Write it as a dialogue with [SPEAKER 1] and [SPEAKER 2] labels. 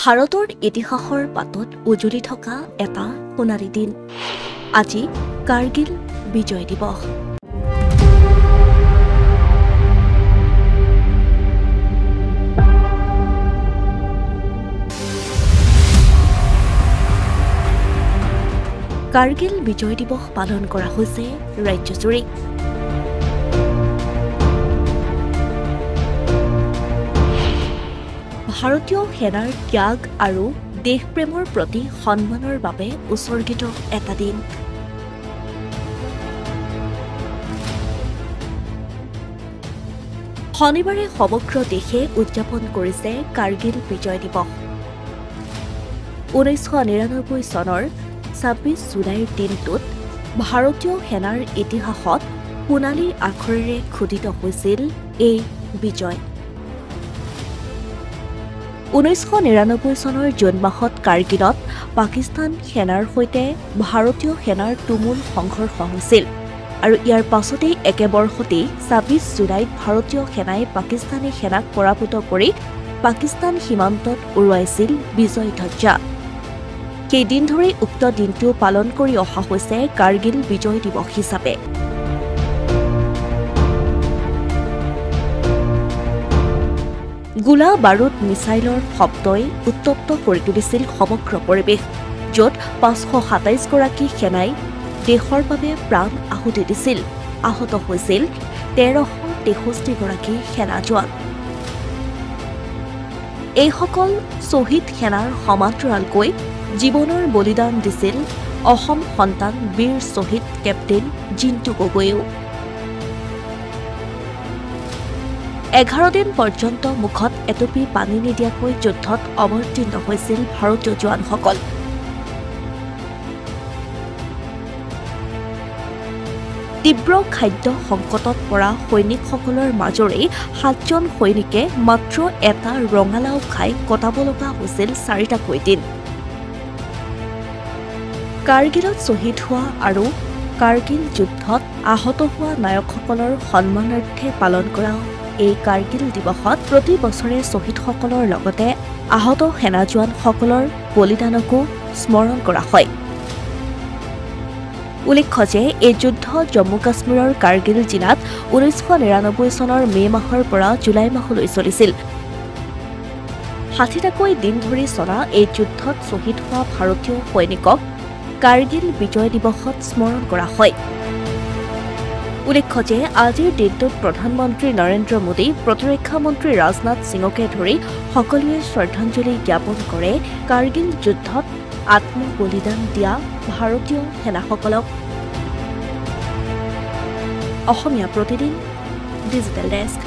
[SPEAKER 1] ভাৰতৰ ইতিহাসৰ পাতত উজলি থকা এটা সোণালী দিন আজি কাৰ্গিল বিজয় দিৱস। কাৰ্গিল বিজয় দিৱস পালন কৰা হৈছে ৰাজ্যজুৰি। ভাৰতীয় সেনাৰ ত্যাগ আৰু দেশপ্ৰেমৰ প্ৰতি সন্মানৰ বাবে উৎসৰ্গিত এটা দিন। শনিবাৰে সমগ্ৰ দেশে উদযাপন কৰিছে কাৰ্গিল বিজয় দিৱস। 1999 চনৰ 26 জুলাইৰ দিনটোত ভাৰতীয় সেনাৰ ইতিহাসত সোণালী আখৰেৰে খোদিত হৈছিল এই বিজয়। 1999 চনৰ জুন মাহত কাৰ্গিলত পাকিস্তান সেনাৰ সৈতে ভাৰতীয় সেনাৰ তুমুল সংঘৰ্ষ হৈছিল আৰু ইয়াৰ পাছতেই একে বৰ্ষতেই 26 জুলাইত ভাৰতীয় সেনাই পাকিস্তানী সেনাক পৰাভূত কৰি পাকিস্তান সীমান্তত উৰুৱাইছিল বিজয় ধ্বজা। কেইদিন ধৰি উক্ত দিনটো পালন কৰি অহা হৈছে কাৰ্গিল বিজয় দিৱস হিচাপে। গোলা বাৰুদ মিছাইলৰ শব্দই উত্তপ্ত কৰি তুলিছিল সমগ্ৰ পৰিৱেশ, য'ত 527 গৰাকী সেনাই দেশৰ বাবে প্ৰাণ আহুতি দিছিল। আহত হৈছিল 1363 গৰাকী সেনা জোৱান। এইসকল শ্বহীদ সেনাৰ সমান্তৰালকৈ জীৱনৰ বলিদান দিছিল অসম সন্তান বীৰ শ্বহীদ কেপ্টেইন জিন্তু গগৈয়েও। 11 দিন পৰ্যন্ত মুখত এটুপি পানী নিদিয়াকৈ যুদ্ধত অৱতীৰ্ণ হৈছিল ভাৰতীয় জোৱানসকল। তীব্ৰ খাদ্য সংকটত পৰা সৈনিকসকলৰ মাজৰেই 7জন সৈনিকে মাত্ৰ এটা ৰঙালাও খাই কটাব লগা হৈছিল 4টাকৈ দিন। কাৰ্গিলত শ্বহীদ হোৱা আৰু কাৰ্গিল যুদ্ধত আহত হোৱা নায়কসকলৰ সন্মানাৰ্থে পালন কৰা এই কাৰ্গিল দিৱসত প্ৰতি বছৰে শ্বহীদসকলৰ লগতে আহত সেনা জোৱানসকলৰ বলিদানকো স্মৰণ কৰা হয়। উল্লেখ্য যে এই যুদ্ধ জম্মু কাশ্মীৰৰ কাৰ্গিল জিলাত 1999 চনৰ মে' মাহৰ পৰা জুলাই মাহলৈ চলিছিল। 60টাকৈ দিন ধৰি চলা এই যুদ্ধত শ্বহীদ হোৱা ভাৰতীয় সৈনিকক কাৰ্গিল বিজয় দিৱসত স্মৰণ কৰা হয়। উল্লেখ্য যে আজিৰ দিনটোত প্ৰধানমন্ত্ৰী নৰেন্দ্ৰ মোদী, প্ৰতিৰক্ষা মন্ত্ৰী ৰাজনাথ সিঙকে ধৰি সকলোৱে শ্ৰদ্ধাঞ্জলি জ্ঞাপন কৰে কাৰ্গিল যুদ্ধত আত্মবলিদান দিয়া ভাৰতীয় সেনাসকলক। Asomiya Pratidin digital desk.